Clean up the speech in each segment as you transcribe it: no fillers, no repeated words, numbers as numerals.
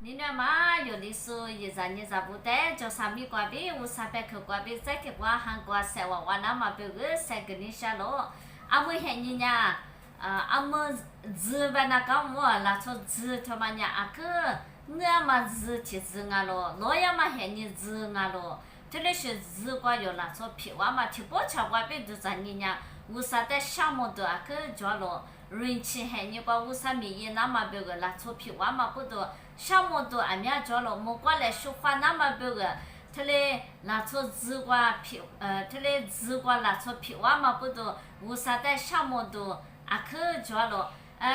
你那嘛有的时候一咱你咋不带，叫啥米瓜比，我啥白口瓜比，再给瓜韩瓜塞娃那么别个塞给你下咯，阿么喊你呀，阿么字吧那个么，拉出字他妈呀阿个，我嘛字提字啊咯，老呀嘛喊你字啊咯，这里是字瓜有拉出皮娃嘛，提包茶瓜比就咱你呀，我啥带项目的阿个叫咯。人气喊你瓜乌啥米也那么别个拉出皮娃嘛不多，项目多俺们叫了，莫过来说话那么别个，他嘞拉出紫瓜皮他嘞紫瓜拉出皮娃嘛不多，乌啥的项目多，阿克叫了，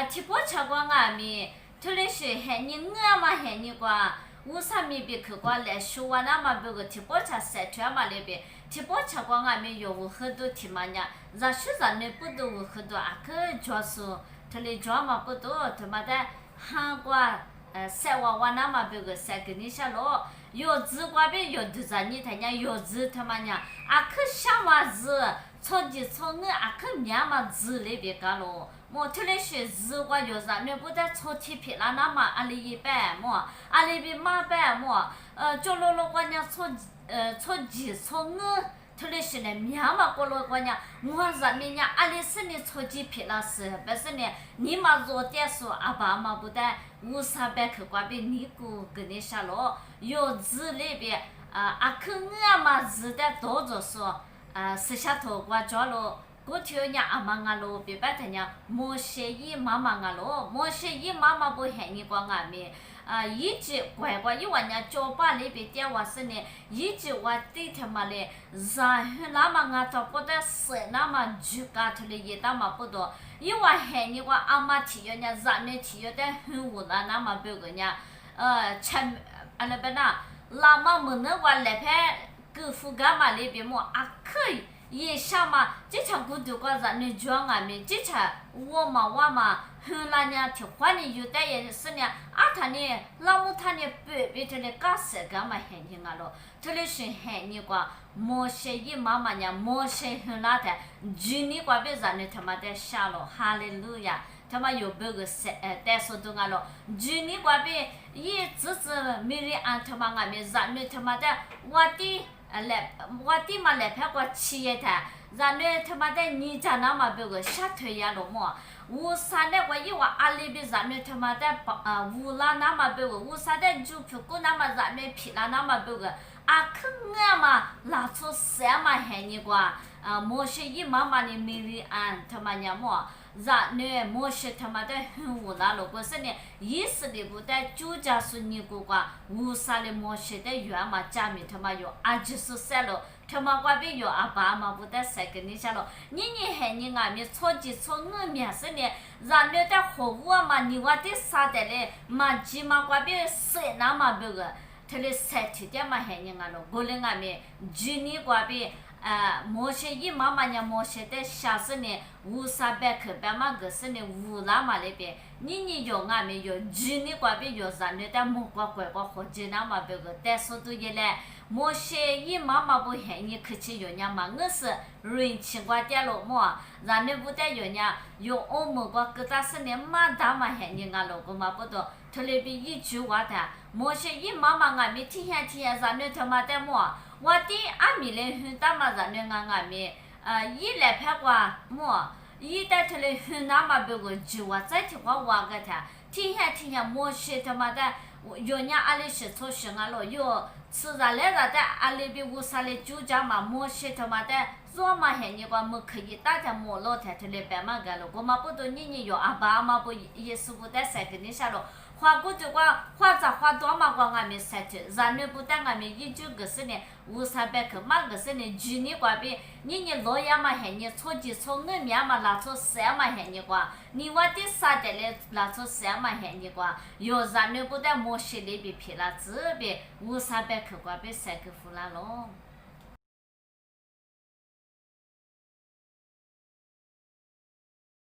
提包吃瓜俺们，他嘞是喊你我嘛喊你瓜。乌啥米别去瓜来说话那么别个提包吃塞出嘛那边。提包吃光俺们有很多提嘛呀，咱说咱们不多很多啊，可就是他的抓嘛不多，他妈的韩国塞娃那么别个塞给你下咯，有字瓜别有的咱你他家有字他妈呀，啊可想嘛字，超级超我啊可面嘛字里边干咯。么特别是字瓜有咱们不得超体皮啦那么阿里一百么，阿里边马百么，就罗瓜娘超级超我。特别是呢，面嘛过了关呀，我咱们呀，阿里是呢超级皮拉是，但是呢，你嘛做点说阿爸嘛不得，无啥白去瓜比你姑跟你说咯，有字里边阿克我嘛字的多着说，私下头瓜着咯。过去呀，阿妈阿罗别白他呀，莫些伊妈妈阿罗，莫些伊妈妈不喊你光阿面，一直乖乖一晚呀，酒吧里边点话是呢，一直我对他妈嘞，然那么阿他不得死，那么就干他嘞也那么不多，一晚喊你光阿妈提要呢，咱们提要的很无奈那么别个呢，前阿拉边那，那么没能话来拍，给副干嘛里边么可以。也想嘛，这场古都瓜咱们装俺们，这场我嘛，很那呢，听话呢，有的也是呢，他呢，老母他呢，别他呢，干啥干嘛喊你啊咯？这里是喊你瓜，莫些伊妈妈呢，莫些很那的，就你瓜别咱们他妈的下了，哈利路亚，他妈有别个带说动啊咯，就你瓜别，也只没人安他妈俺们，咱们他妈的，我的。来，我的嘛来拍过企业台，然后他妈的你家那么别个下推呀了么？乌啥的我一话阿里边然后他妈的乌拉那么别个，乌啥的就屁股那么然后皮拉那么别个，可我嘛拉出什么喊你瓜？莫些一妈妈的美丽安他妈娘么？然后莫些他妈的很乌拉了，可是呢，意思的不得就家是你姑瓜，乌啥的莫些的原嘛家里他妈有就是塞了，他妈瓜边有阿爸嘛不得塞给你下了，你喊你俺们超级超我面是呢，然后的活物嘛你话的啥的嘞，嘛鸡嘛瓜边塞那么别个，他的塞提的嘛喊你俺了，过来俺们就你瓜边。莫些伊妈妈呢，莫些的下次呢，乌啥白去白嘛个是呢，乌拉嘛那边，你有俺没有，就你瓜边有啥呢？但莫瓜乖瓜好几那嘛别个，但说都一来，莫些伊妈妈不喊你客气有伢嘛，我是人情瓜点了么？然后不带有伢有欧莫瓜个大是呢，马大嘛喊你俺老公嘛不多，他那边一句话的，莫些伊妈妈俺没体验，然后他妈的么？我的阿米嘞很大嘛，咱们俺们一来拍过么，一带他嘞很大嘛，别个就我再听话话个他，听下莫些他妈的，有伢阿里是做事啊咯，有吃啥来啥的阿里边乌啥嘞就家嘛，莫些他妈的，做嘛喊你个么可以大家莫老太他嘞白嘛个咯，我嘛不多你有阿爸嘛不也是不带塞给你下咯。花过的话，花多嘛光俺们塞去，然后不但俺们一九个是呢，乌啥白去嘛个是呢，就你瓜边，你老爷嘛喊你错几错我面嘛拉出啥嘛喊你瓜，你我的啥的嘞拉出啥嘛喊你瓜，有然后不但莫些里边皮啦这边乌啥白去瓜边塞去胡啦咯。